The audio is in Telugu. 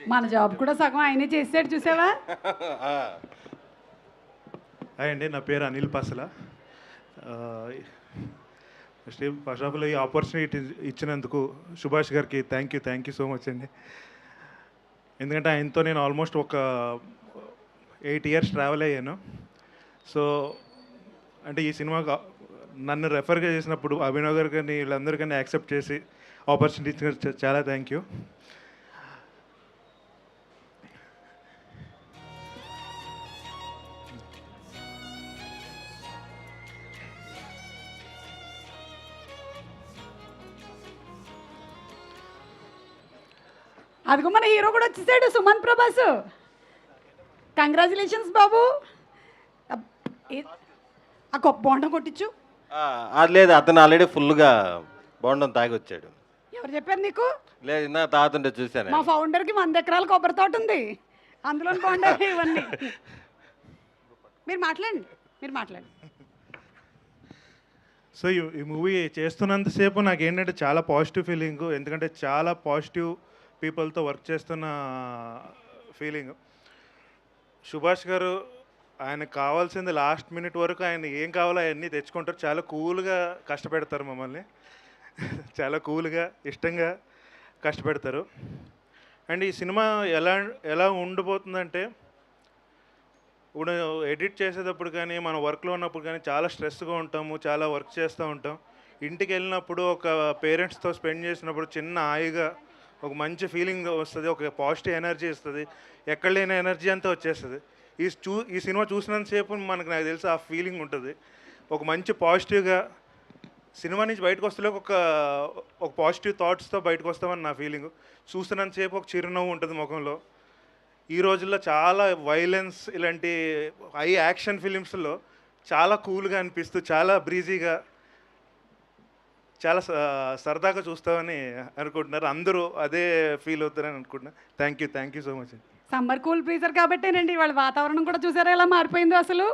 మన జాబ్ కూడా సగం ఆయనే చేసాడు చూసావా. హాయ్ అండి, నా పేరు అనిల్ పసల. ఫస్ట్ ఆఫ్ ఆల్ ఈ ఆపర్చునిటీ ఇచ్చినందుకు సుభాష్ గారికి థ్యాంక్ యూ సో మచ్ అండి. ఎందుకంటే ఆయనతో నేను ఆల్మోస్ట్ ఒక 8 years ట్రావెల్ అయ్యాను. సో అంటే ఈ సినిమా నన్ను రెఫర్గా చేసినప్పుడు అభినవ్ గారు కానీ వీళ్ళందరికీ యాక్సెప్ట్ చేసి ఆపర్చునిటీ ఇచ్చిన చాలా థ్యాంక్ యూ. అదిగో మన హీరో కూడా వచ్చేసాడు, సుమంత్ ప్రభాస్. కంగ్రాచులేషన్స్ బాబు. ఆ గొప్ప బోండం కొట్టించు. అది లేదు, అతను ఆల్రెడీ ఫుల్గా బోండం తాగి వచ్చాడు. ఎవరు చెప్పారు నీకు? లేదు, నా తాగుతుంటే చూశాను. మా ఫౌండర్కి 100 ఎకరాల కొబ్బరి తోట ఉంది, అందులో బోండాలు ఇవన్నీ. మీరు మాట్లాడండి. సో ఈ మూవీ చేస్తున్నంతసేపు నాకు ఏంటంటే చాలా పాజిటివ్ ఫీలింగ్, ఎందుకంటే చాలా పాజిటివ్ పీపుల్తో వర్క్ చేస్తున్న ఫీలింగ్. సుభాష్ గారు ఆయనకు కావాల్సింది లాస్ట్ మినిట్ వరకు ఆయన ఏం కావాలో అవన్నీ తెచ్చుకుంటారు. చాలా కూల్గా కష్టపెడతారు మమ్మల్ని, చాలా కూల్గా ఇష్టంగా కష్టపెడతారు. అండ్ ఈ సినిమా ఎలా ఉండిపోతుందంటే, ఇప్పుడు ఎడిట్ చేసేటప్పుడు కానీ మన వర్క్లో ఉన్నప్పుడు కానీ చాలా స్ట్రెస్గా ఉంటాము, చాలా వర్క్ చేస్తూ ఉంటాం. ఇంటికి వెళ్ళినప్పుడు ఒక పేరెంట్స్తో స్పెండ్ చేసినప్పుడు చిన్న హాయిగా ఒక మంచి ఫీలింగ్ వస్తుంది, ఒక పాజిటివ్ ఎనర్జీ ఇస్తుంది, ఎక్కడ లేని ఎనర్జీ అంతా వచ్చేస్తుంది. ఈ సినిమా చూసినంతసేపు నాకు తెలిసి ఆ ఫీలింగ్ ఉంటుంది. ఒక మంచి పాజిటివ్గా సినిమా నుంచి బయటకు వస్తే ఒక పాజిటివ్ థాట్స్తో బయటకు వస్తామని నా ఫీలింగ్. చూస్తున్నంతసేపు ఒక చిరునవ్వు ఉంటుంది ముఖంలో. ఈ రోజుల్లో చాలా వైలెన్స్, ఇలాంటి హై యాక్షన్ ఫిలిమ్స్లో చాలా కూల్గా అనిపిస్తూ చాలా బ్రీజీగా చాలా సరదాగా చూస్తామని అనుకుంటున్నారు. అందరూ అదే ఫీల్ అవుతారని అనుకుంటున్నారు. Thank you so much. Summer cool breezer కాబట్టేనండి వాళ్ళ వాతావరణం కూడా చూసారా ఎలా మారిపోయిందో అసలు.